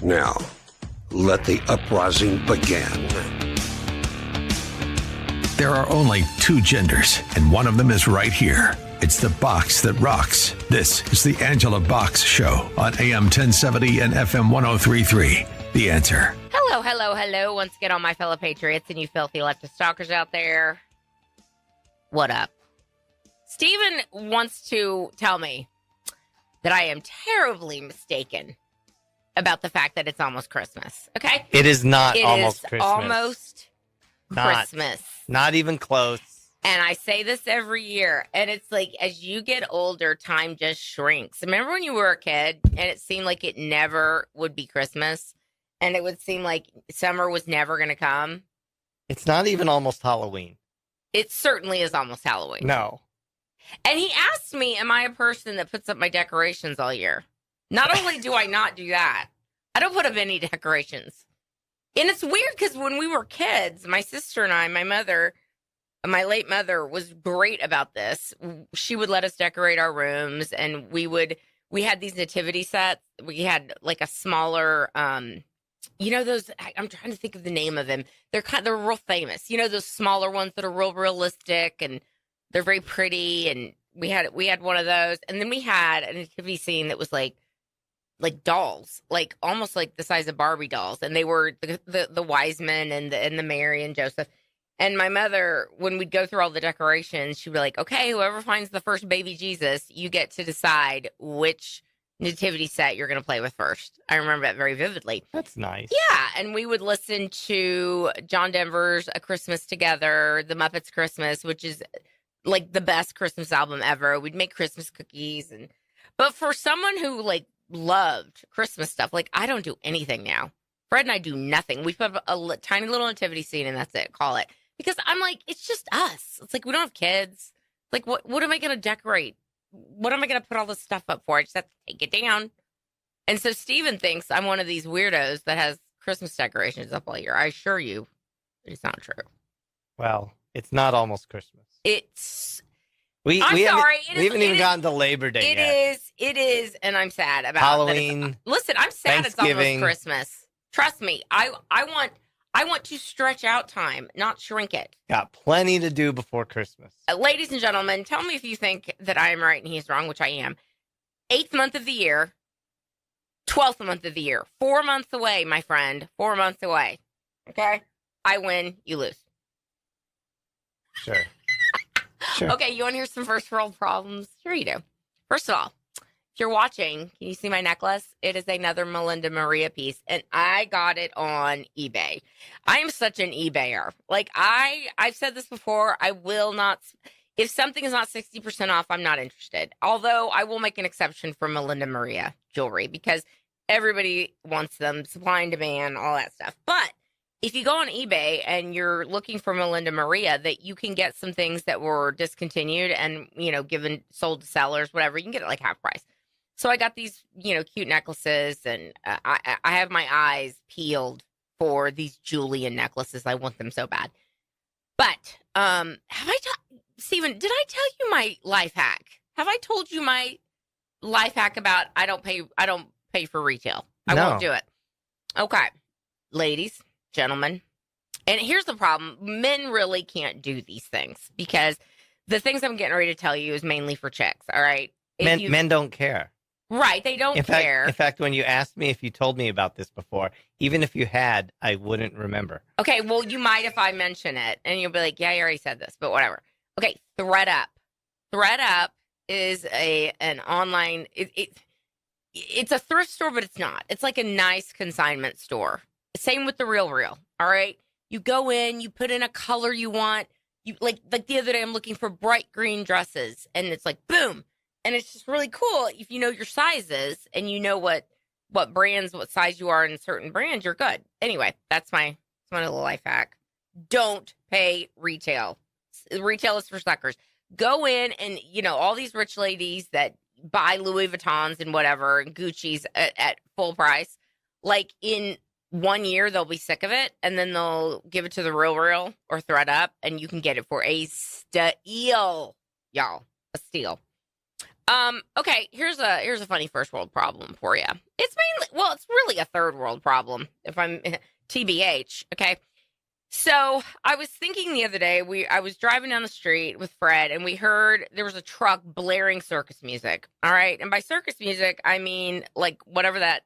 Now, let the uprising begin. There are only two genders, and one of them is right here. It's the box that rocks. This is the Angela Box Show on AM 1070 and FM 1033. The Answer. Hello, hello, hello. Once again, all my fellow patriots and you filthy leftist stalkers out there. What up? Steven wants to tell me that I am terribly mistaken about the fact that it's almost Christmas. Okay? It is not It almost is Christmas. almost Christmas. Not even close. And I say this every year, and it's like, as you get older, time just shrinks. Remember when you were a kid, and it seemed like it never would be Christmas, and it would seem like summer was never going to come? It's not even almost Halloween. It certainly is almost Halloween. No. And he asked me, am I a person that puts up my decorations all year? Not only do I not do that, I don't put up any decorations. And it's weird because when we were kids, my sister and I, my mother, my late mother was great about this. She would let us decorate our rooms, and we had these nativity sets. We had like a smaller, you know, those, I'm trying to think of the name of them. They're real famous. You know, those smaller ones that are real realistic and they're very pretty. And we had one of those. And then we had a nativity scene that was like dolls, like almost like the size of Barbie dolls. And they were the wise men and the Mary and Joseph. And my mother, when we'd go through all the decorations, she'd be like, okay, whoever finds the first baby Jesus, you get to decide which nativity set you're going to play with first. I remember that very vividly. That's nice. Yeah, and we would listen to John Denver's A Christmas Together, The Muppets Christmas, which is like the best Christmas album ever. We'd make Christmas cookies. But for someone who like loved Christmas stuff, like I don't do anything now. Fred and I do nothing. We put up a tiny little nativity scene and that's it. Call it. Because I'm like, it's just us. It's like, we don't have kids. Like, what am I going to decorate? What am I going to put all this stuff up for? I just have to take it down. And so Steven thinks I'm one of these weirdos that has Christmas decorations up all year. I assure you, it's not true. Well, it's not almost Christmas. It's... We sorry. haven't even gotten to Labor Day yet. It is, and I'm sad about Halloween. Listen, I'm sad it's almost Thanksgiving. Christmas. Trust me, I want to stretch out time, not shrink it. Got plenty to do before Christmas. Ladies and gentlemen, tell me if you think that I am right and he's wrong, which I am. 8th month of the year, 12th month of the year. 4 months away, my friend. 4 months away. Okay? I win, you lose. Sure. Sure. Okay, you want to hear some first world problems? Sure you do. First of all, if you're watching, can you see my necklace? It is another Melinda Maria piece, and I got it on eBay. I am such an eBayer. Like, I've said this before, I will not, if something is not 60% off, I'm not interested. Although, I will make an exception for Melinda Maria jewelry, because everybody wants them, supply and demand, all that stuff. But if you go on eBay and you're looking for Melinda Maria, that you can get some things that were discontinued and, you know, sold to sellers, whatever, you can get it like half price. So I got these, you know, cute necklaces, and I have my eyes peeled for these Julian necklaces. I want them so bad. But Steven, did I tell you my life hack? Have I told you my life hack about I don't pay for retail? I won't do it. Okay, ladies, gentlemen, and here's the problem: men really can't do these things because the things I'm getting ready to tell you is mainly for chicks. All right, Men don't care. Right, they don't care. In fact, when you asked me if you told me about this before, even if you had, I wouldn't remember. Okay, well, you might if I mention it, and you'll be like, yeah, I already said this, but whatever. Okay, ThreadUp. ThreadUp is an online, it's a thrift store, but it's not. It's like a nice consignment store. Same with the Real, all right? You go in, you put in a color you want. You like the other day, I'm looking for bright green dresses, and it's like, boom. And it's just really cool if you know your sizes and you know what brands, what size you are in certain brands, you're good. Anyway, that's my little life hack. Don't pay retail. Retail is for suckers. Go in and, you know, all these rich ladies that buy Louis Vuittons and whatever and Gucci's at full price, like in 1 year, they'll be sick of it. And then they'll give it to the Real or ThreadUp, and you can get it for a steal, y'all. A steal. Okay, here's a funny first world problem for you. It's it's really a third world problem if I'm TBH, okay? So, I was thinking the other day, I was driving down the street with Fred and we heard there was a truck blaring circus music. All right? And by circus music, I mean like whatever that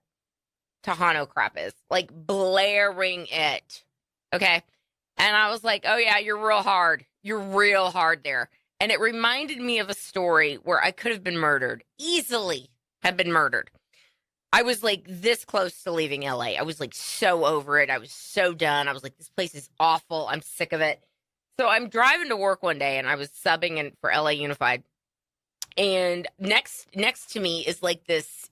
Tejano crap is, like blaring it. Okay? And I was like, "Oh yeah, you're real hard. You're real hard there." And it reminded me of a story where I could have been murdered, easily have been murdered. I was like this close to leaving LA. I was like so over it. I was so done. I was like, this place is awful. I'm sick of it. So I'm driving to work one day and I was subbing in for LA Unified. And next to me is like this,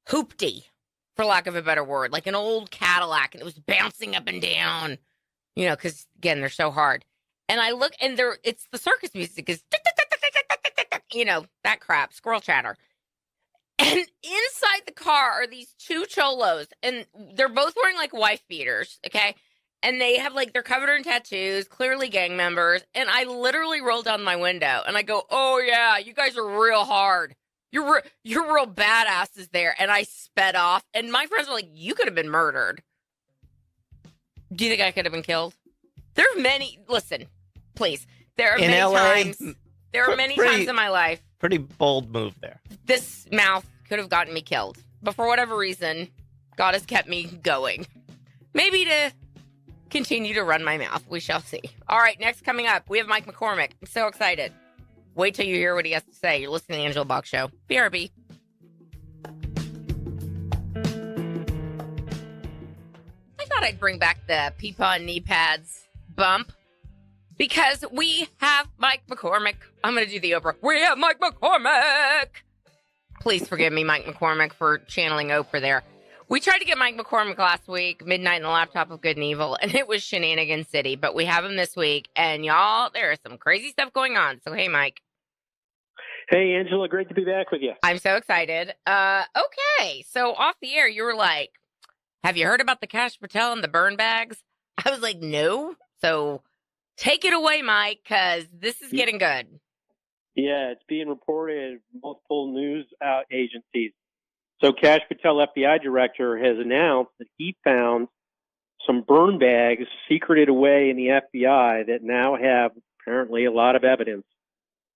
hoopty, for lack of a better word, like an old Cadillac. And it was bouncing up and down, because again, they're so hard. And I look and it's the circus music is, that crap, squirrel chatter. And inside the car are these two cholos, and they're both wearing like wife beaters, okay? And they have they're covered in tattoos, clearly gang members. And I literally roll down my window and I go, "Oh yeah, you guys are real hard. You're real badasses there." And I sped off. And my friends were like, "You could have been murdered." Do you think I could have been killed? There are many. Listen, please. There are in many LA, times. There are many times in my life. Pretty bold move there. This mouth could have gotten me killed. But for whatever reason, God has kept me going. Maybe to continue to run my mouth. We shall see. All right, next coming up, we have Mike McCormick. I'm so excited. Wait till you hear what he has to say. You're listening to the Angela Box Show. BRB. I thought I'd bring back the peepaw knee pads bump. Because we have Mike McCormick. I'm going to do the Oprah. We have Mike McCormick. Please forgive me, Mike McCormick, for channeling Oprah there. We tried to get Mike McCormick last week, Midnight in the Laptop of Good and Evil, and it was Shenanigan City. But we have him this week, and y'all, there is some crazy stuff going on. So, hey, Mike. Hey, Angela. Great to be back with you. I'm so excited. Okay. So, off the air, you were like, "Have you heard about the Kash Patel and the burn bags?" I was like, "No." So, take it away, Mike, because this is getting good. Yeah, it's being reported in multiple news agencies. So Kash Patel, FBI director, has announced that he found some burn bags secreted away in the FBI that now have apparently a lot of evidence.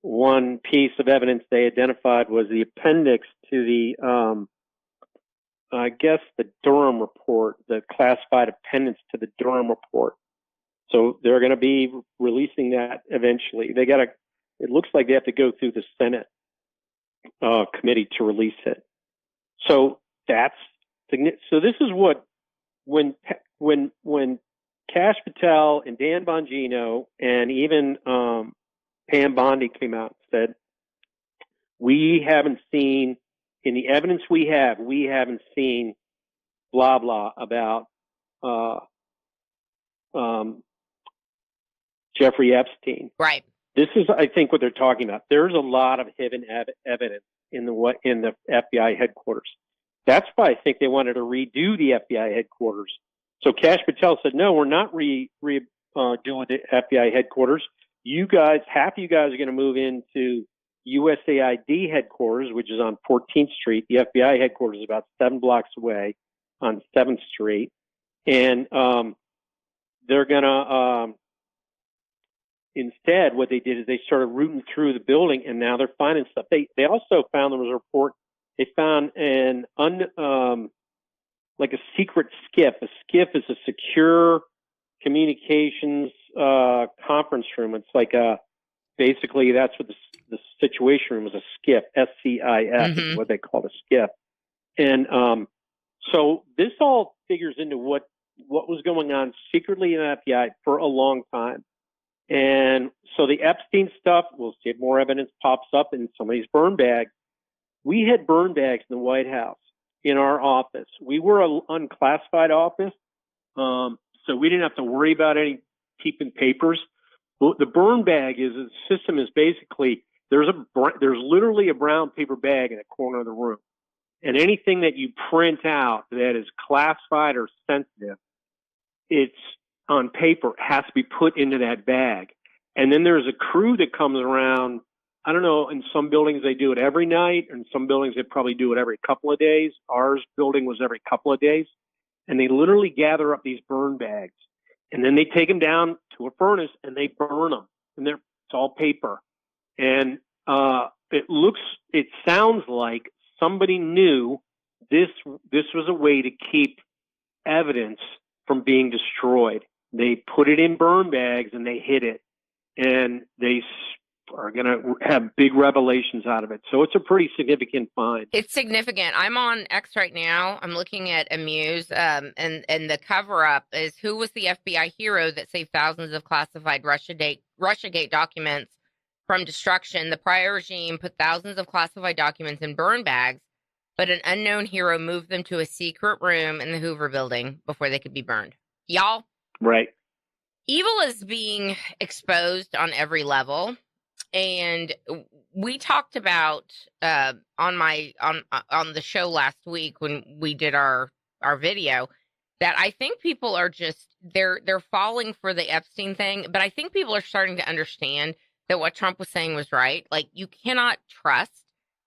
One piece of evidence they identified was the appendix to the, the Durham report, the classified appendix to the Durham report. So they're going to be releasing that eventually. It looks like they have to go through the Senate committee to release it. So so this is what, when Kash Patel and Dan Bongino and even Pam Bondi came out and said, we haven't seen, in the evidence we haven't seen blah, blah about Jeffrey Epstein. Right. This is, I think, what they're talking about. There's a lot of hidden evidence in the FBI headquarters. That's why I think they wanted to redo the FBI headquarters. So Kash Patel said, "No, we're not doing the FBI headquarters. Half of you guys are going to move into USAID headquarters, which is on 14th Street. The FBI headquarters is about 7 blocks away on 7th Street, and they're going to." Instead, what they did is they started rooting through the building, and now they're finding stuff. They also found, there was a report, they found like a secret SCIF. A SCIF is a secure communications conference room. It's like basically that's what the situation room is, a SCIF, SCIF is what they call a SCIF. And so this all figures into what was going on secretly in the FBI for a long time. And so the Epstein stuff, we'll see if more evidence pops up in some of these burn bags. We had burn bags in the White House in our office. We were an unclassified office, so we didn't have to worry about any keeping papers. The burn bag the system is basically, there's literally a brown paper bag in the corner of the room. And anything that you print out that is classified or sensitive, it's on paper, has to be put into that bag. And then there's a crew that comes around I don't know, in some buildings they do it every night, and some buildings they probably do it every couple of days. Ours building was every couple of days. And they literally gather up these burn bags, and then they take them down to a furnace and they burn them. And it's all paper. And it sounds like somebody knew this was a way to keep evidence from being destroyed. They put it in burn bags and they hid it, and they are going to have big revelations out of it. So it's a pretty significant find. It's significant. I'm on X right now. I'm looking at Amuse, and the cover-up is who was the FBI hero that saved thousands of classified Russiagate documents from destruction. The prior regime put thousands of classified documents in burn bags, but an unknown hero moved them to a secret room in the Hoover building before they could be burned. Y'all, right? Evil is being exposed on every level. And we talked about on the show last week when we did our video that I think people are just they're falling for the Epstein thing, but I think people are starting to understand that what Trump was saying was right. Like, you cannot trust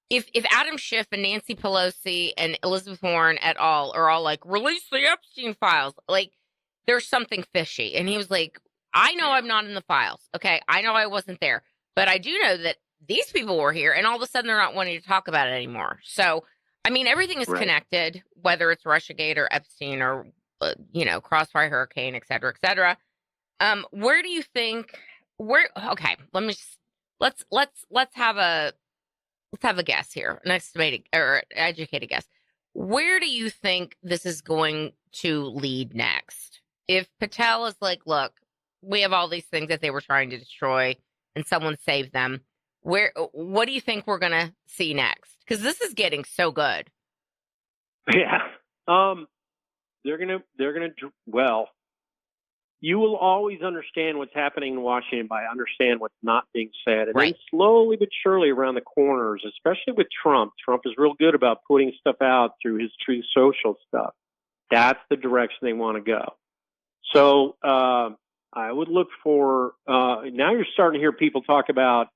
if Adam Schiff and Nancy Pelosi and Elizabeth Warren et al. Are all like, release the Epstein files, like there's something fishy. And he was like, I know I'm not in the files. Okay, I know I wasn't there. But I do know that these people were here, and all of a sudden they're not wanting to talk about it anymore. So, I mean, everything is connected, whether it's Russiagate or Epstein or, Crossfire Hurricane, et cetera, et cetera. Where do you think? Okay, let's have a guess here, an estimated or educated guess. Where do you think this is going to lead next? If Patel is like, look, we have all these things that they were trying to destroy, and someone saved them, what do you think we're going to see next? Because this is getting so good. Yeah. They're going to, well, you will always understand what's happening in Washington by understand what's not being said. And then slowly but surely around the corners, especially with Trump. Trump is real good about putting stuff out through his Truth Social stuff. That's the direction they want to go. So, I would look for, now you're starting to hear people talk about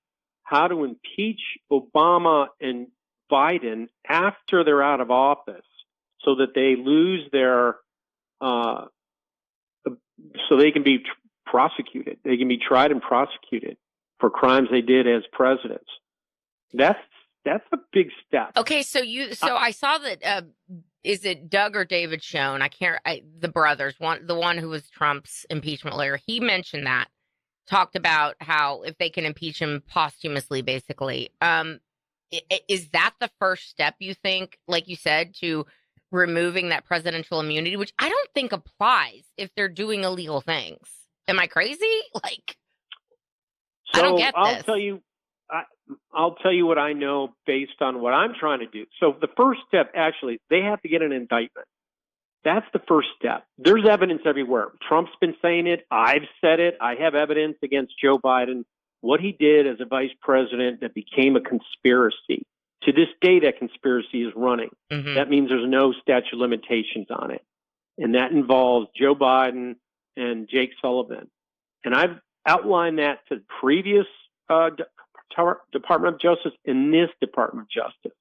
how to impeach Obama and Biden after they're out of office so that they lose their, so they can be prosecuted. They can be tried and prosecuted for crimes they did as presidents. That's a big step. Okay, so I saw that, is it Doug or David Schoen? The brothers, the one who was Trump's impeachment lawyer. He mentioned that, talked about how if they can impeach him posthumously, basically. Is that the first step, you think, like you said, to removing that presidential immunity, which I don't think applies if they're doing illegal things? Am I crazy? Like, I don't get this. I'll tell you what I know based on what I'm trying to do. So the first step, actually, they have to get an indictment. That's the first step. There's evidence everywhere. Trump's been saying it. I've said it. I have evidence against Joe Biden, what he did as a vice president that became a conspiracy. To this day, that conspiracy is running. Mm-hmm. That means there's no statute of limitations on it. And that involves Joe Biden and Jake Sullivan. And I've outlined that to the previous Department of Justice and this Department of Justice.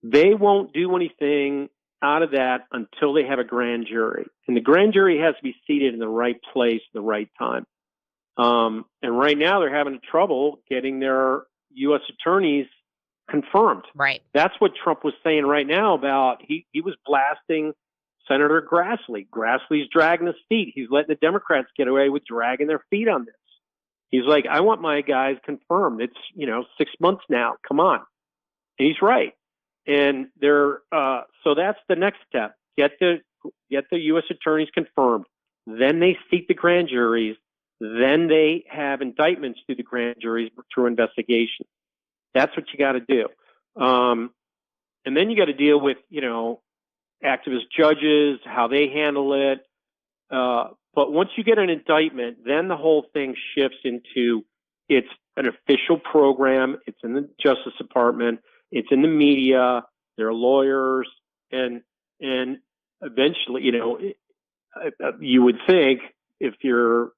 They won't do anything out of that until they have a grand jury. And the grand jury has to be seated in the right place at the right time. And right now they're having trouble getting their U.S. attorneys confirmed. Right. That's what Trump was saying right now about he was blasting Senator Grassley. Grassley's dragging his feet. He's letting the Democrats get away with dragging their feet on this. He's like, I want my guys confirmed. It's, 6 months now. Come on. And he's right. And so that's the next step. Get the U.S. attorneys confirmed. Then they seat the grand juries. Then they have indictments through the grand juries through investigation. That's what you got to do. And then you got to deal with, activist judges, how they handle it. But once you get an indictment, then the whole thing shifts into it's an official program. It's in the Justice Department. It's in the media. There are lawyers, and eventually, you would think if you're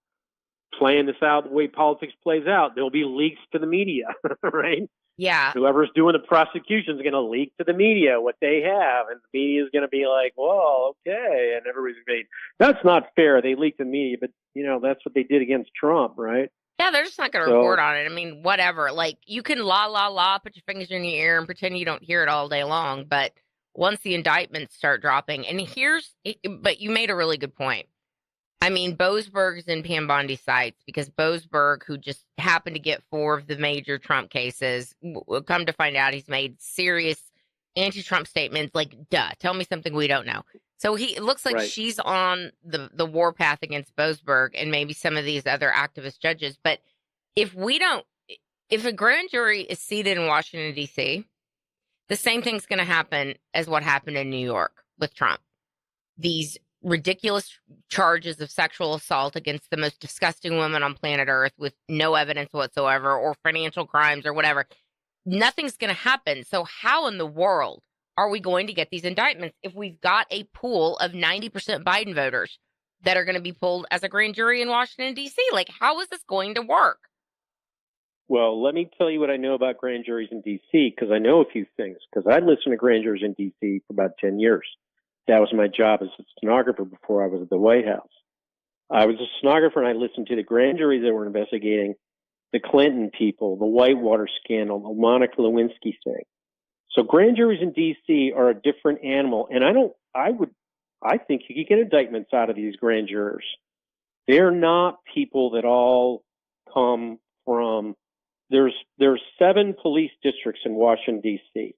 playing this out the way politics plays out. There'll be leaks to the media, right? Yeah. Whoever's doing the prosecution is going to leak to the media what they have, and the media is going to be like, well, okay, and everybody's going to be, that's not fair. They leaked the media, but, that's what they did against Trump, right? Yeah, they're just not going to report on it. I mean, whatever. Like, you can put your fingers in your ear and pretend you don't hear it all day long, but once the indictments start dropping, but you made a really good point. I mean, Boasberg's in Pam Bondi's sights because Boasberg, who just happened to get 4 of the major Trump cases, will come to find out he's made serious anti-Trump statements like, duh, tell me something we don't know. So it looks like she's on the warpath against Boasberg and maybe some of these other activist judges. But if a grand jury is seated in Washington, D.C., the same thing's going to happen as what happened in New York with Trump. These ridiculous charges of sexual assault against the most disgusting woman on planet Earth with no evidence whatsoever, or financial crimes or whatever. Nothing's going to happen. So how in the world are we going to get these indictments if we've got a pool of 90% Biden voters that are going to be pulled as a grand jury in Washington, D.C.? Like, how is this going to work? Well, let me tell you what I know about grand juries in D.C., because I know a few things, because I listened to grand juries in D.C. for about 10 years. That was my job as a stenographer before I was at the White House. I was a stenographer, and I listened to the grand juries that were investigating the Clinton people, the Whitewater scandal, the Monica Lewinsky thing. So grand juries in D.C. are a different animal, and I think you could get indictments out of these grand jurors. They're not people that all come from. There's 7 police districts in Washington, D.C.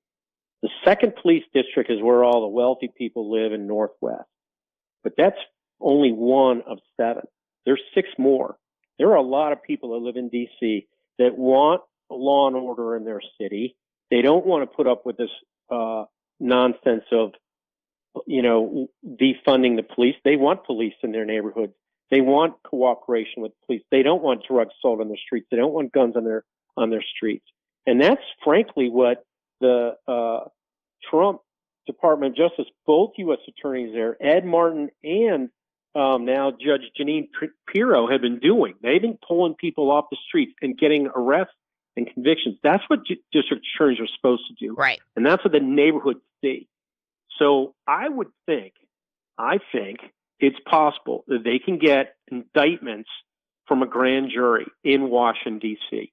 The second police district is where all the wealthy people live in Northwest. But that's only one of 7. There's 6 more. There are a lot of people that live in D.C. that want law and order in their city. They don't want to put up with this nonsense of, defunding the police. They want police in their neighborhoods. They want cooperation with police. They don't want drugs sold on the streets. They don't want guns on their streets. And that's frankly what the Trump Department of Justice, both U.S. attorneys there, Ed Martin and now Judge Jeanine Pirro, have been doing. They've been pulling people off the streets and getting arrests and convictions. That's what district attorneys are supposed to do. Right. And that's what the neighborhoods see. So I think it's possible that they can get indictments from a grand jury in Washington, D.C.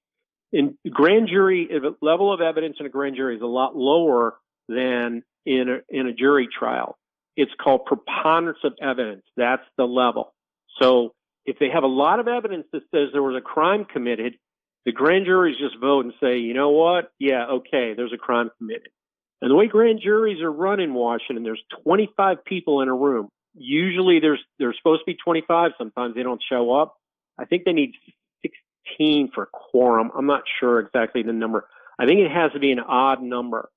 In grand jury, the level of evidence in a grand jury is a lot lower than in a jury trial. It's called preponderance of evidence. That's the level. So if they have a lot of evidence that says there was a crime committed, the grand juries just vote and say, you know what? Yeah, okay, there's a crime committed. And the way grand juries are run in Washington, there's 25 people in a room. Usually there's supposed to be 25. Sometimes they don't show up. I think they need 16 for quorum. I'm not sure exactly the number. I think it has to be an odd number.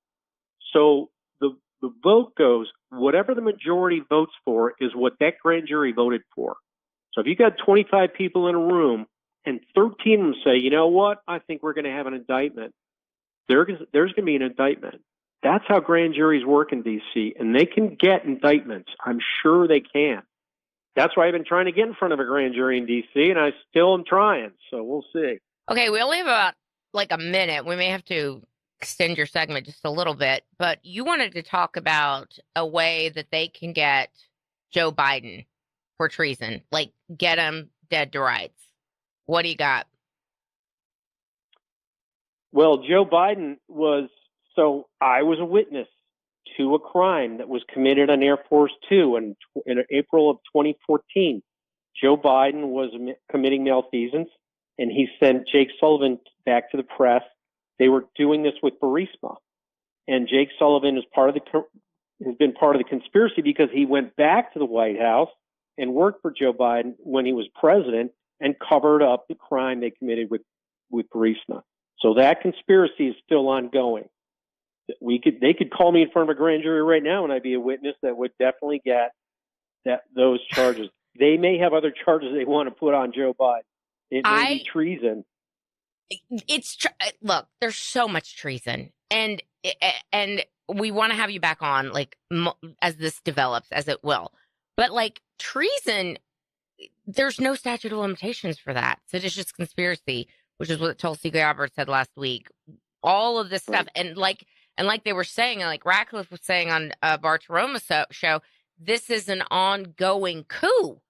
So the vote goes, whatever the majority votes for is what that grand jury voted for. So if you got 25 people in a room and 13 of them say, you know what, I think we're going to have an indictment, there's going to be an indictment. That's how grand juries work in D.C., and they can get indictments. I'm sure they can. That's why I've been trying to get in front of a grand jury in D.C., and I still am trying, so we'll see. Okay, we only have about a minute. We may have to extend your segment just a little bit, but you wanted to talk about a way that they can get Joe Biden for treason, like get him dead to rights. What do you got? Well, Joe Biden so I was a witness to a crime that was committed on Air Force Two in April of 2014. Joe Biden was committing malfeasance, and he sent Jake Sullivan back to the press. They were doing this with Burisma, and Jake Sullivan has been part of the conspiracy because he went back to the White House and worked for Joe Biden when he was president and covered up the crime they committed with Burisma. So that conspiracy is still ongoing. They could call me in front of a grand jury right now, and I'd be a witness that would definitely get those charges. They may have other charges they want to put on Joe Biden. It may be treason. Look, there's so much treason, and we want to have you back on as this develops, as it will. But treason, there's no statute of limitations for that. Seditious conspiracy, which is what Tulsi Gabbard said last week. All of this stuff, and like they were saying, and like Ratcliffe was saying on Bartiromo's show, this is an ongoing coup.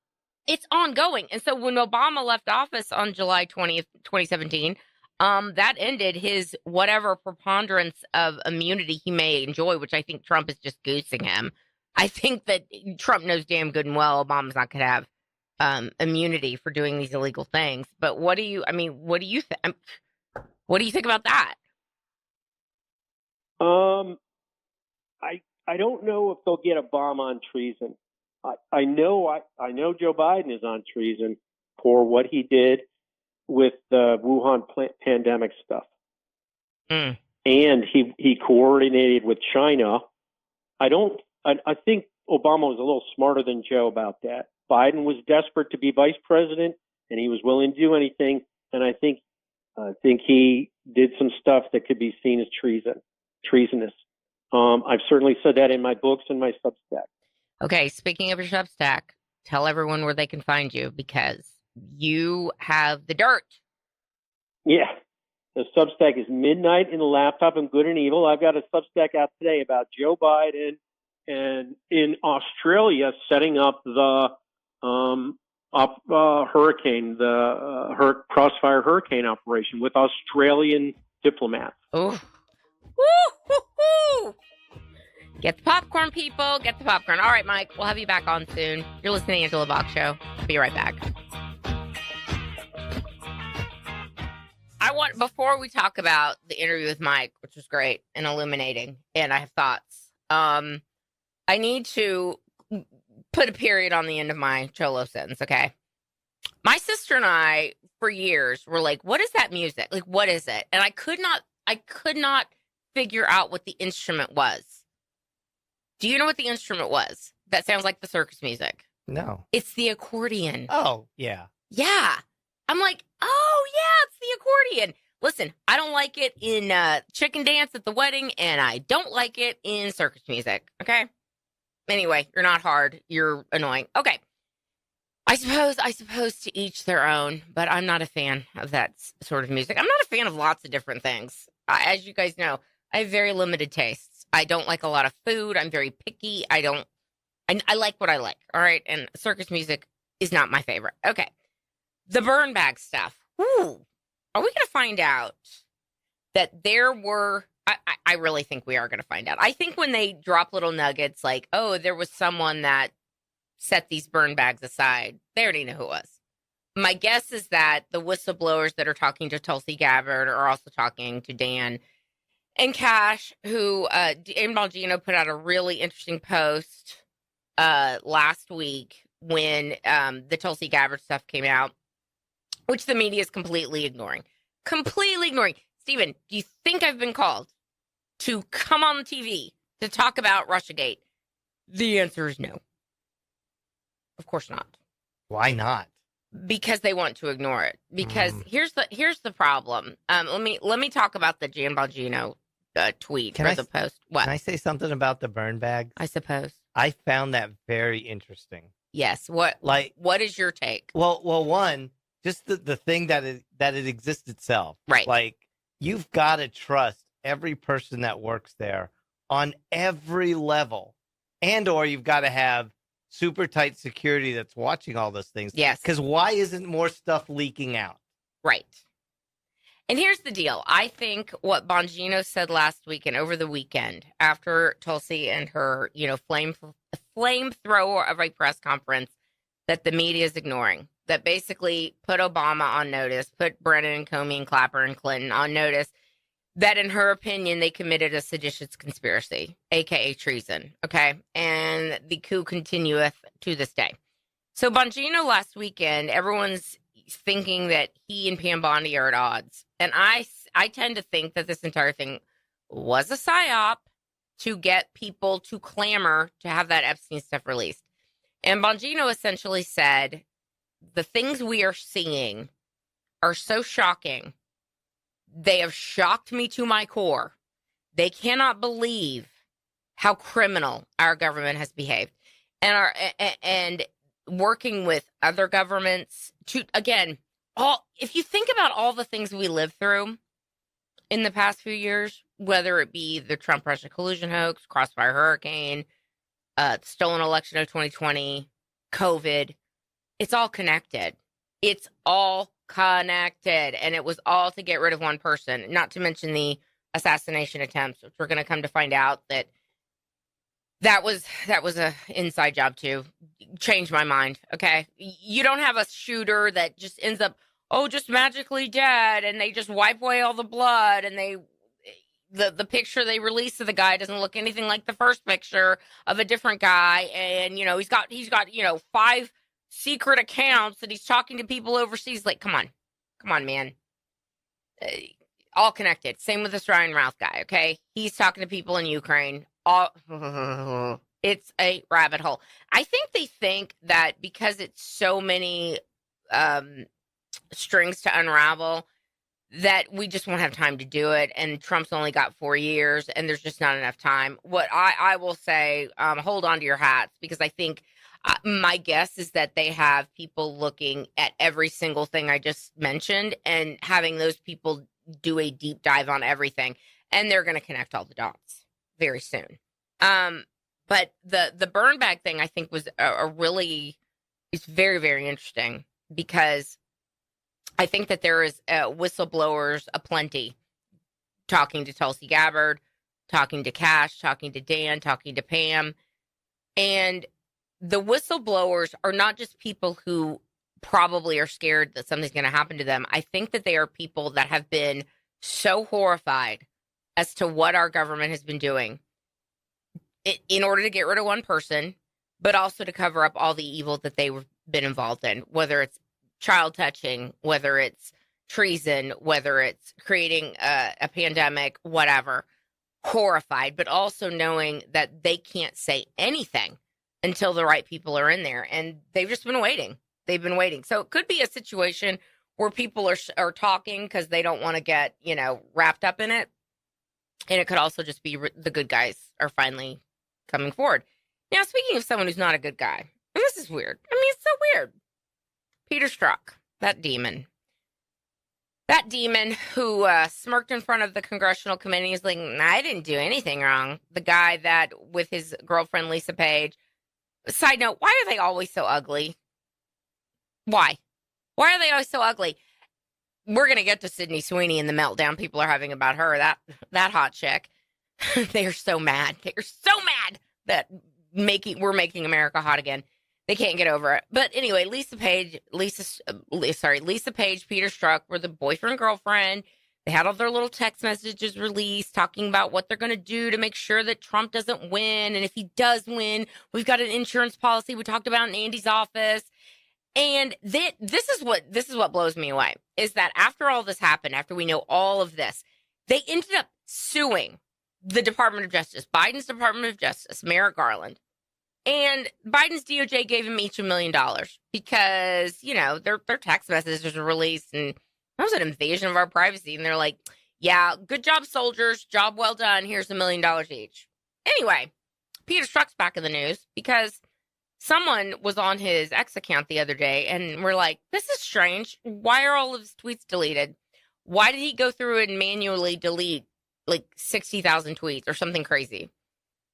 It's ongoing. And so when Obama left office on July 20th, 2017, that ended his whatever preponderance of immunity he may enjoy, which I think Trump is just goosing him. I think that Trump knows damn good and well Obama's not going to have immunity for doing these illegal things. But what do you think? What do you think about that? I don't know if they'll get Obama on treason. I know Joe Biden is on treason for what he did with the Wuhan pandemic stuff. And he coordinated with China. I think Obama was a little smarter than Joe about that. Biden was desperate to be vice president, and he was willing to do anything. And I think he did some stuff that could be seen as treasonous. I've certainly said that in my books and my Substack. Okay, speaking of your Substack, tell everyone where they can find you, because you have the dirt. Yeah. The Substack is Midnight in the Laptop and Good and Evil. I've got a Substack out today about Joe Biden and in Australia setting up the hurricane, Crossfire Hurricane operation with Australian diplomats. Oh. Woo-hoo-hoo! Get the popcorn, people. Get the popcorn. All right, Mike, we'll have you back on soon. You're listening to the Angela Box Show. Be right back. Before we talk about the interview with Mike, which was great and illuminating, and I have thoughts, I need to put a period on the end of my Cholo sentence, okay? My sister and I, for years, were like, what is that music? Like, what is it? And I could not figure out what the instrument was. Do you know what the instrument was? That sounds like the circus music. No. It's the accordion. Oh, yeah. Yeah. I'm like, oh, yeah, it's the accordion. Listen, I don't like it in chicken dance at the wedding, and I don't like it in circus music, okay? Anyway, you're not hard. You're annoying. Okay. I suppose to each their own, but I'm not a fan of that sort of music. I'm not a fan of lots of different things. As you guys know, I have very limited tastes. I don't like a lot of food. I'm very picky. I like what I like, all right? And circus music is not my favorite. Okay. The burn bag stuff. Ooh. Are we going to find out that there were... I really think we are going to find out. I think when they drop little nuggets like, oh, there was someone that set these burn bags aside, they already know who it was. My guess is that the whistleblowers that are talking to Tulsi Gabbard are also talking to Dan and Kash, who Dan Bongino put out a really interesting post last week when the Tulsi Gabbard stuff came out, which the media is completely ignoring. Completely ignoring. Stephen, do you think I've been called to come on the TV to talk about Russiagate? The answer is no. Of course not. Why not? Because they want to ignore it. Because here's the problem. Let me talk about the Jan Bongino tweet or the post. What? Can I say something about the burn bags? I suppose. I found that very interesting. Yes. What is your take? Well, one, just the thing that it exists itself. Right. Like, you've got to trust every person that works there on every level, or you've got to have super tight security that's watching all those things. Yes. Because why isn't more stuff leaking out? Right. And here's the deal. I think what Bongino said last week and over the weekend after Tulsi and her, flamethrower of a press conference that the media is ignoring, that basically put Obama on notice, put Brennan and Comey and Clapper and Clinton on notice, that in her opinion, they committed a seditious conspiracy, a.k.a. treason, okay? And the coup continueth to this day. So Bongino last weekend, everyone's thinking that he and Pam Bondi are at odds. And I tend to think that this entire thing was a psyop to get people to clamor to have that Epstein stuff released. And Bongino essentially said, the things we are seeing are so shocking. They have shocked me to my core. They cannot believe how criminal our government has behaved. And working with other governments to, again, if you think about all the things we lived through in the past few years, whether it be the Trump-Russia collusion hoax, Crossfire Hurricane, stolen election of 2020, COVID, it's all connected. It's all connected. And it was all to get rid of one person, not to mention the assassination attempts, which we're going to come to find out that was a inside job too. Changed my mind. Okay. You don't have a shooter that just ends up, just magically dead, and they just wipe away all the blood, and the picture they released of the guy doesn't look anything like the first picture of a different guy. And, he's got 5 secret accounts that he's talking to people overseas. Like, come on, man. All connected. Same with this Ryan Routh guy. Okay. He's talking to people in Ukraine. It's a rabbit hole. I think they think that because it's so many strings to unravel, that we just won't have time to do it. And Trump's only got 4 years, and there's just not enough time. What I will say, hold on to your hats, because I think my guess is that they have people looking at every single thing I just mentioned and having those people do a deep dive on everything. And they're going to connect all the dots very soon. But the burn bag thing, I think, was it's very, very interesting, because I think that there is whistleblowers aplenty, talking to Tulsi Gabbard, talking to Kash, talking to Dan, talking to Pam. And the whistleblowers are not just people who probably are scared that something's going to happen to them. I think that they are people that have been so horrified as to what our government has been doing in order to get rid of one person, but also to cover up all the evil that they've been involved in, whether it's child touching, whether it's treason, whether it's creating a pandemic, whatever. Horrified, but also knowing that they can't say anything until the right people are in there. And they've just been waiting. They've been waiting. So it could be a situation where people are talking because they don't want to get, wrapped up in it. And it could also just be the good guys are finally coming forward. Now, speaking of someone who's not a good guy, and this is weird. I mean, it's so weird. Peter Strzok, that demon who smirked in front of the congressional committee, is like, I didn't do anything wrong. The guy that with his girlfriend, Lisa Page. Side note, why are they always so ugly? Why are they always so ugly? We're going to get to Sydney Sweeney and the meltdown people are having about her, that hot chick. They are so mad. They are so mad that we're making America hot again. They can't get over it. But anyway, Lisa Page, Peter Strzok were the boyfriend, girlfriend. They had all their little text messages released talking about what they're going to do to make sure that Trump doesn't win. And if he does win, we've got an insurance policy we talked about in Andy's office. And this is what blows me away, is that after all this happened, after we know all of this, they ended up suing the Department of Justice, Biden's Department of Justice, Merrick Garland. And Biden's DOJ gave him each $1 million because, their text messages were released, and that was an invasion of our privacy. And they're like, yeah, good job, soldiers. Job well done. Here's $1 million each. Anyway, Peter Strzok's back in the news because someone was on his X account the other day, and we're like, this is strange. Why are all of his tweets deleted? Why did he go through and manually delete like 60,000 tweets or something crazy?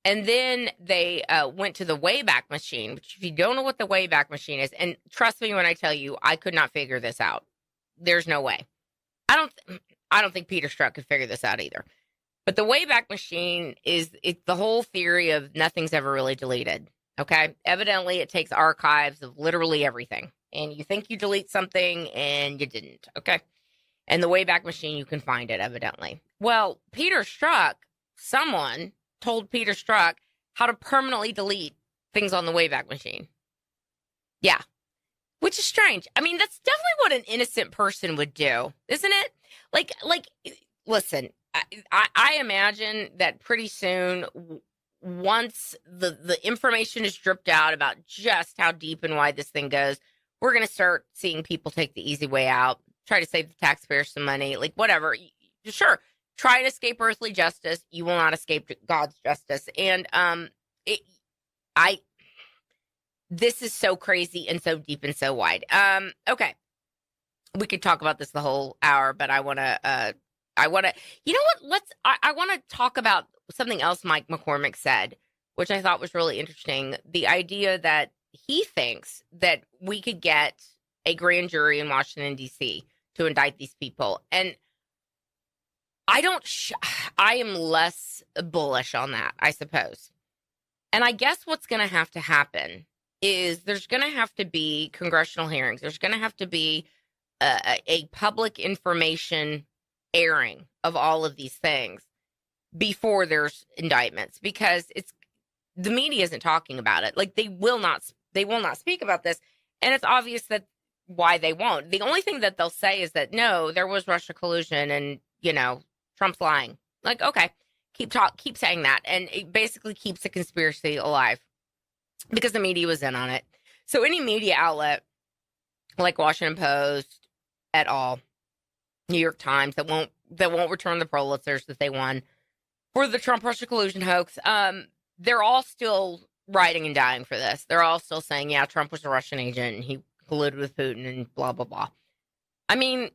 And then they went to the Wayback Machine, which if you don't know what the Wayback Machine is, and trust me when I tell you, I could not figure this out. There's no way. I don't think Peter Strzok could figure this out either. But the Wayback Machine it's the whole theory of nothing's ever really deleted. Okay. Evidently, it takes archives of literally everything. And you think you delete something and you didn't. Okay. And the Wayback Machine, you can find it, evidently. Well, Peter Strzok, someone told Peter Strzok how to permanently delete things on the Wayback Machine. Yeah. Which is strange. I mean, that's definitely what an innocent person would do, isn't it? Like, listen, I imagine that pretty soon, once the information is dripped out about just how deep and wide this thing goes, we're going to start seeing people take the easy way out, try to save the taxpayers some money, like whatever. Sure. Try and escape earthly justice. You will not escape God's justice. And this is so crazy and so deep and so wide. Okay. We could talk about this the whole hour, but I want to, you know what? I want to talk about something else Mike McCormick said, which I thought was really interesting. The idea that he thinks that we could get a grand jury in Washington, D.C. to indict these people. And I am less bullish on that, I suppose. And I guess what's going to happen is there's going to have to be congressional hearings. There's going to have to be a public information airing of all of these things before there's indictments, because the media isn't talking about it. Like, they will not speak about this. And it's obvious that why they won't. The only thing that they'll say is that, no, there was Russia collusion and, Trump's lying. Like, okay, keep saying that. And it basically keeps the conspiracy alive because the media was in on it. So any media outlet like Washington Post et al., New York Times, that won't return the Pulitzers that they won for the Trump-Russia collusion hoax, they're all still writing and dying for this. They're all still saying, yeah, Trump was a Russian agent and he colluded with Putin and blah, blah, blah. I mean,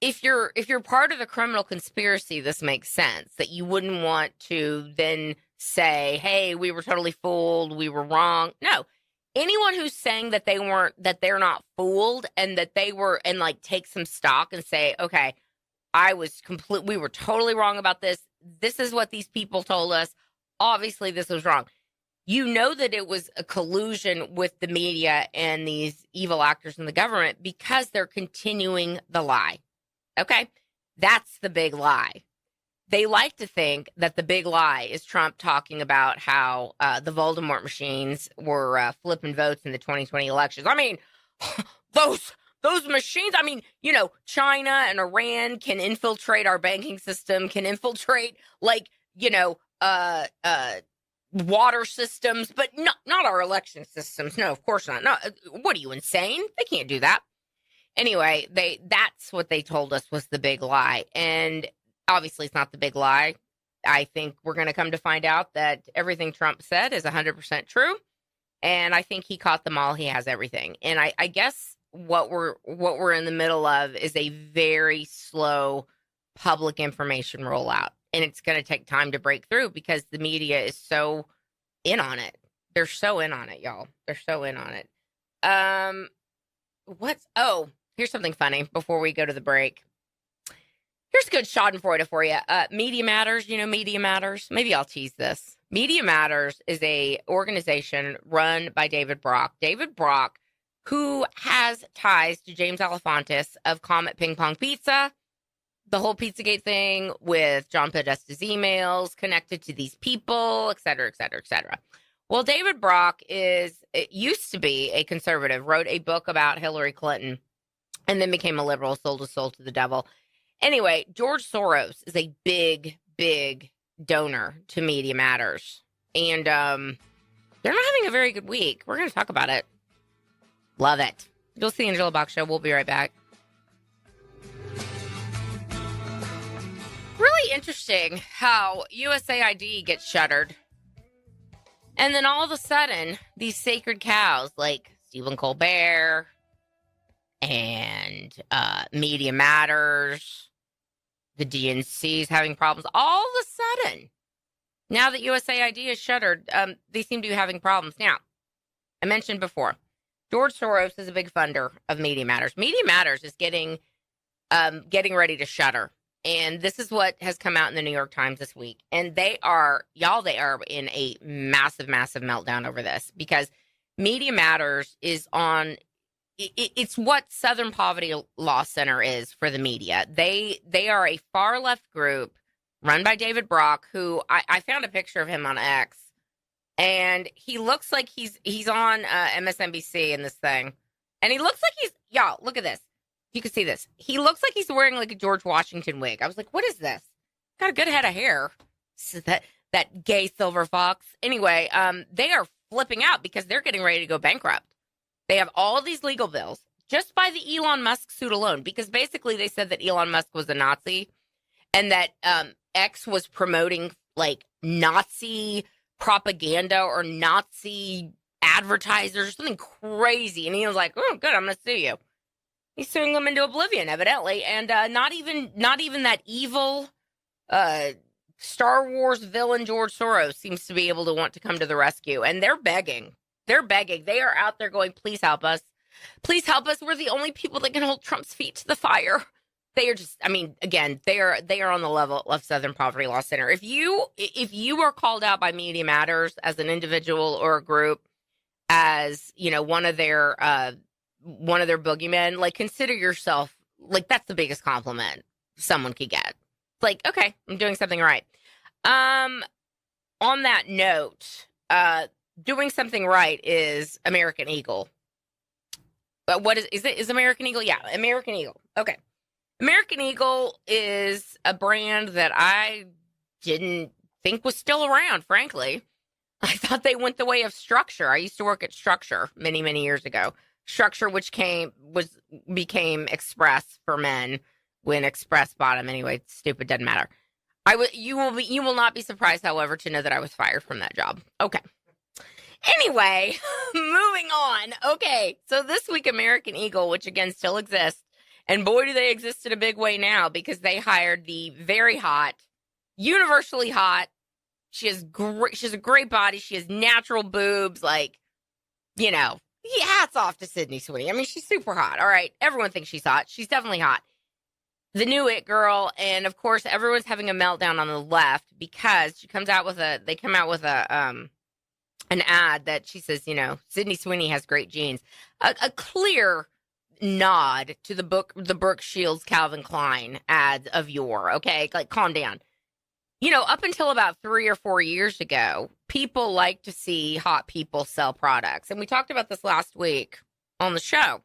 if you're part of the criminal conspiracy, this makes sense, that you wouldn't want to then say, hey, we were totally fooled, we were wrong. No. Anyone who's saying that they're not fooled and that they were, and like take some stock and say, okay, we were totally wrong about this. This is what these people told us. Obviously, this was wrong. You know that it was a collusion with the media and these evil actors in the government because they're continuing the lie. Okay? That's the big lie. They like to think that the big lie is Trump talking about how the Voldemort machines were flipping votes in the 2020 elections. I mean, those machines, I mean, China and Iran can infiltrate our banking system, can infiltrate, water systems, but not our election systems. No, of course not. No, what are you, insane? They can't do that. Anyway, that's what they told us was the big lie. And obviously, it's not the big lie. I think we're going to come to find out that everything Trump said is 100% true. And I think he caught them all. He has everything. And I guess what we're in the middle of is a very slow public information rollout. And it's going to take time to break through because the media is so in on it. They're so in on it, y'all. They're so in on it. Here's something funny before we go to the break. Here's a good schadenfreude for you. Media Matters, Media Matters. Maybe I'll tease this. Media Matters is a organization run by David Brock. David Brock, who has ties to James Alefantis of Comet Ping Pong Pizza, the whole Pizzagate thing with John Podesta's emails connected to these people, et cetera, et cetera, et cetera. Well, David Brock used to be a conservative, wrote a book about Hillary Clinton, and then became a liberal, sold his soul to the devil. Anyway, George Soros is a big, big donor to Media Matters. And they're not having a very good week. We're going to talk about it. Love it. You'll see Angela Box Show. We'll be right back. Really interesting how USAID gets shuttered. And then all of a sudden, these sacred cows like Stephen Colbert and Media Matters, the DNC is having problems. All of a sudden, now that USAID is shuttered, they seem to be having problems. Now, I mentioned before, George Soros is a big funder of Media Matters. Media Matters is getting ready to shutter. And this is what has come out in the New York Times this week. And they are in a massive, massive meltdown over this because Media Matters is on, it's what Southern Poverty Law Center is for the media. They are a far left group run by David Brock, who I found a picture of him on X. And he looks like he's on MSNBC in this thing. And he looks like y'all, look at this. You can see this. He looks like he's wearing like a George Washington wig. I was like, what is this? Got a good head of hair. So that gay silver fox. Anyway, they are flipping out because they're getting ready to go bankrupt. They have all these legal bills just by the Elon Musk suit alone, because basically they said that Elon Musk was a Nazi and that X was promoting like Nazi propaganda or Nazi advertisers, something crazy. And he was like, oh, good, I'm going to sue you. He's suing them into oblivion, evidently. And not even that evil Star Wars villain George Soros seems to be able to want to come to the rescue. And they're begging. They're begging. They are out there going, please help us. Please help us. We're the only people that can hold Trump's feet to the fire. They are just, I mean, again, they are on the level of Southern Poverty Law Center. If you are called out by Media Matters as an individual or a group as, you know, one of their boogeymen, like, consider yourself, like, that's the biggest compliment someone could get. It's like, okay, I'm doing something right. On that note, doing something right is American Eagle. But what is it? Is American Eagle? Yeah, American Eagle. Okay. American Eagle is a brand that I didn't think was still around, frankly. I thought they went the way of Structure. I used to work at Structure many, many years ago. Structure, which became Express for men when Express bought them. Anyway, stupid, doesn't matter. You will not be surprised, however, to know that I was fired from that job. Okay. Anyway, moving on. Okay, so this week, American Eagle, which again still exists, and boy, do they exist in a big way now because they hired the very hot, universally hot. She has a great body. She has natural boobs. Like, you know, hats off to Sydney Sweeney. I mean, she's super hot. All right, everyone thinks she's hot. She's definitely hot. The new it girl, and of course, everyone's having a meltdown on the left because they come out with an ad that she says, you know, Sydney Sweeney has great genes. A clear nod to the Brooke Shields Calvin Klein ads of yore. Okay, like, calm down. You know, up until about 3 or 4 years ago, people like to see hot people sell products, and we talked about this last week on the show,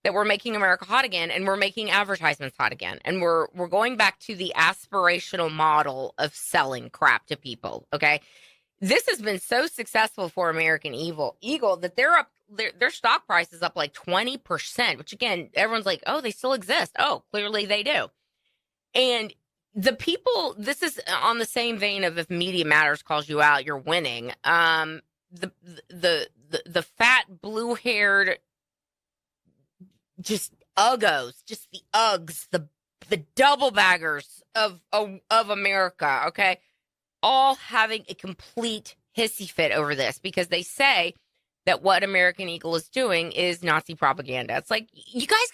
that we're making America hot again, and we're making advertisements hot again, and we're going back to the aspirational model of selling crap to people. Okay. This has been so successful for American Eagle that their stock price is up like 20%, which again, everyone's like, oh, they still exist. Oh, clearly they do. And the people, this is on the same vein of if Media Matters calls you out, you're winning. The fat, blue-haired, just uggos, just the Uggs, the double baggers of America, okay? All having a complete hissy fit over this because they say that what American Eagle is doing is Nazi propaganda. It's like, you guys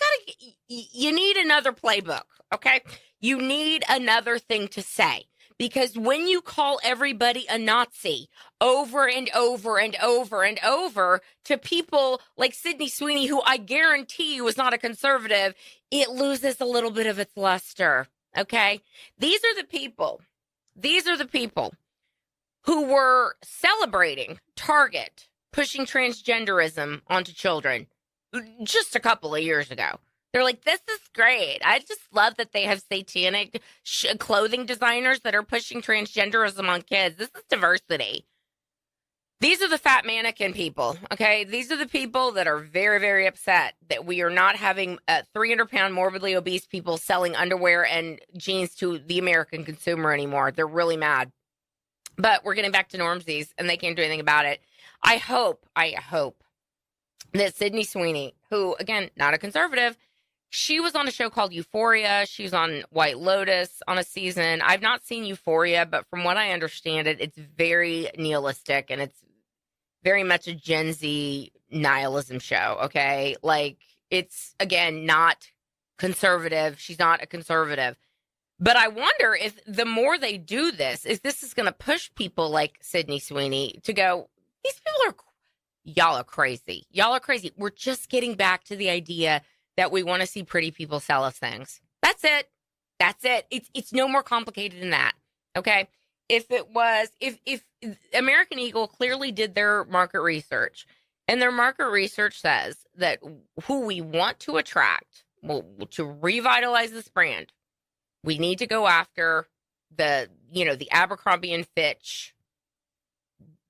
you need another playbook, okay? You need another thing to say because when you call everybody a Nazi over and over and over and over to people like Sydney Sweeney, who I guarantee you is not a conservative, it loses a little bit of its luster, okay? These are the people who were celebrating Target pushing transgenderism onto children just a couple of years ago. They're like, this is great. I just love that they have satanic clothing designers that are pushing transgenderism on kids. This is diversity. These are the fat mannequin people, okay? These are the people that are very, very upset that we are not having 300-pound morbidly obese people selling underwear and jeans to the American consumer anymore. They're really mad. But we're getting back to normsies, and they can't do anything about it. I hope that Sydney Sweeney, who, again, not a conservative, she was on a show called Euphoria. She was on White Lotus on a season. I've not seen Euphoria, but from what I understand it's very nihilistic, and it's very much a Gen Z nihilism show, okay? Like, it's, again, not conservative. She's not a conservative. But I wonder if the more they do this, this is going to push people like Sydney Sweeney to go, these people y'all are crazy. Y'all are crazy. We're just getting back to the idea that we want to see pretty people sell us things. That's it. That's it. It's no more complicated than that, okay? If American Eagle clearly did their market research, and their market research says that who we want to attract, to revitalize this brand, we need to go after the Abercrombie and Fitch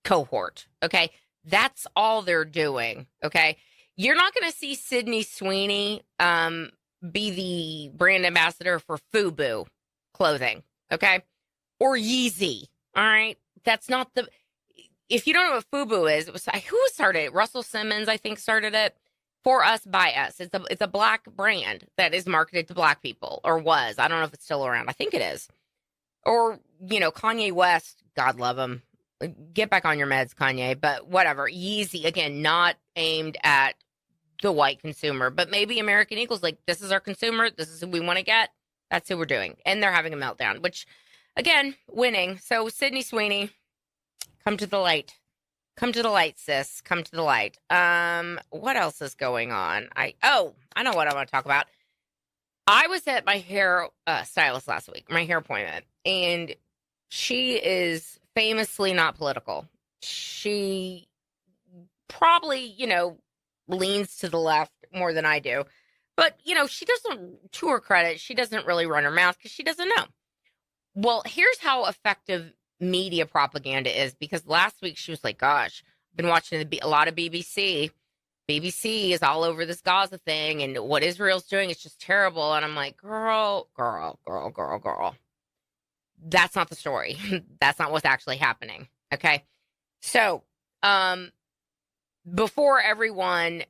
cohort, okay? That's all they're doing, okay? You're not going to see Sydney Sweeney be the brand ambassador for FUBU clothing, okay? Or Yeezy, all right? That's not if you don't know what FUBU is, it was who started it? Russell Simmons, I think, started it. For Us, By Us. It's a black brand that is marketed to black people, or was. I don't know if it's still around. I think it is. Or, Kanye West, God love him. Get back on your meds, Kanye. But whatever. Yeezy, again, not aimed at the white consumer. But maybe American Eagle's like, this is our consumer. This is who we want to get. That's who we're doing. And they're having a meltdown, which, again, winning. So, Sydney Sweeney, come to the light. Come to the light, sis. Come to the light. What else is going on? I know what I want to talk about. I was at my hair stylist last week, my hair appointment, and she is famously not political. She probably, leans to the left more than I do. But, she doesn't, to her credit, she doesn't really run her mouth because she doesn't know. Well, here's how effective media propaganda is, because last week she was like, gosh, I've been watching a lot of BBC. BBC is all over this Gaza thing and what Israel's doing is just terrible. And I'm like, girl. That's not the story. That's not what's actually happening. Okay. So, before everyone,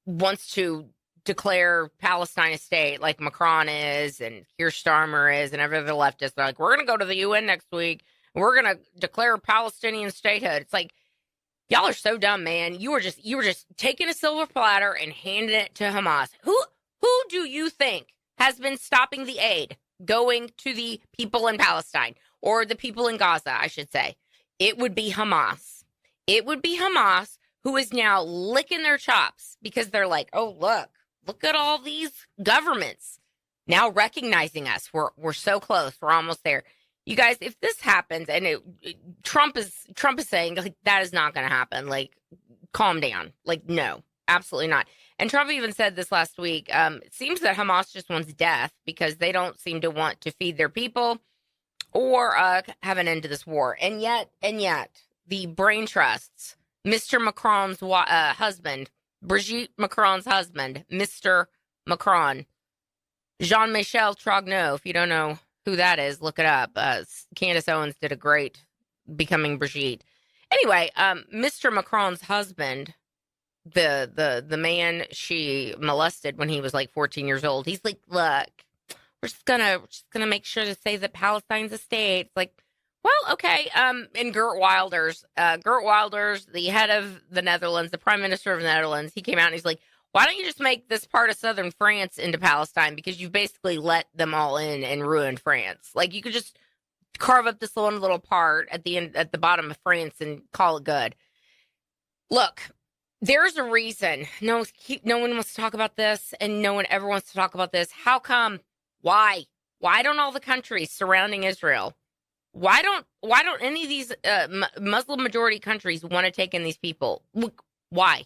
wants to declare Palestine a state like Macron is and Keir Starmer is and every other leftist, they're like, we're going to go to the UN next week. And we're going to declare Palestinian statehood. It's like, y'all are so dumb, man. You were just taking a silver platter and handing it to Hamas. Who do you think has been stopping the aid going to the people in Palestine, or the people in Gaza, I should say? It would be Hamas. It would be Hamas, who is now licking their chops because they're like, oh, look at all these governments now recognizing us. We're so close. We're almost there. You guys, if this happens, and Trump is saying like that is not going to happen, like calm down. Like, no, absolutely not. And Trump even said this last week. It seems that Hamas just wants death because they don't seem to want to feed their people or have an end to this war. And yet, the brain trusts, Mr. Macron's husband, Brigitte Macron's husband, Mr. Macron, Jean-Michel Trogneau. If you don't know who that is, look it up. Candace Owens did a great Becoming Brigitte. Anyway, Mr. Macron's husband, the man she molested when he was like 14 years old, he's like, look, we're just gonna make sure to say that Palestine's a state. It's like, well, okay. And Geert Wilders, the head of the Netherlands, the prime minister of the Netherlands, he came out and he's like, why don't you just make this part of southern France into Palestine? Because you basically let them all in and ruined France. Like, you could just carve up this one little part at the end, at the bottom of France, and call it good. Look, there's a reason no one wants to talk about this, and no one ever wants to talk about this. How come? Why don't all the countries surrounding Israel, why don't any of these Muslim majority countries want to take in these people? Look, why?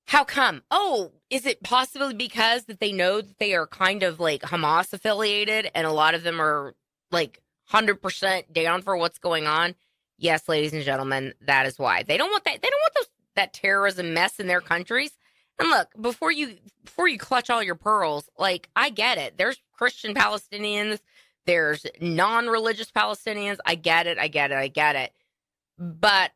How come? Oh, is it possibly because that they know that they are kind of like Hamas affiliated, and a lot of them are like 100% down for what's going on? Yes, ladies and gentlemen, that is why. They don't want that. They don't want that terrorism mess in their countries. And look, before you clutch all your pearls, like, I get it. There's Christian Palestinians, there's non-religious Palestinians. I get it. But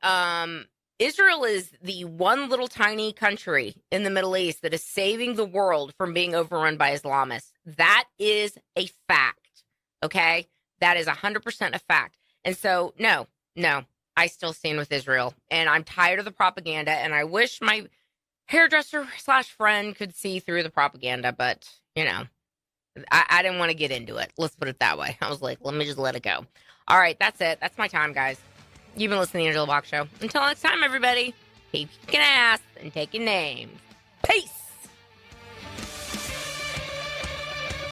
Israel is the one little tiny country in the Middle East that is saving the world from being overrun by Islamists. That is a fact, okay? That is 100% a fact. And so, no, I still stand with Israel. And I'm tired of the propaganda, and I wish my hairdresser/friend could see through the propaganda, but, I didn't want to get into it. Let's put it that way. I was like, let me just let it go. All right, that's it. That's my time, guys. You've been listening to the Angela Box Show. Until next time, everybody, keep kicking ass and taking names. Peace.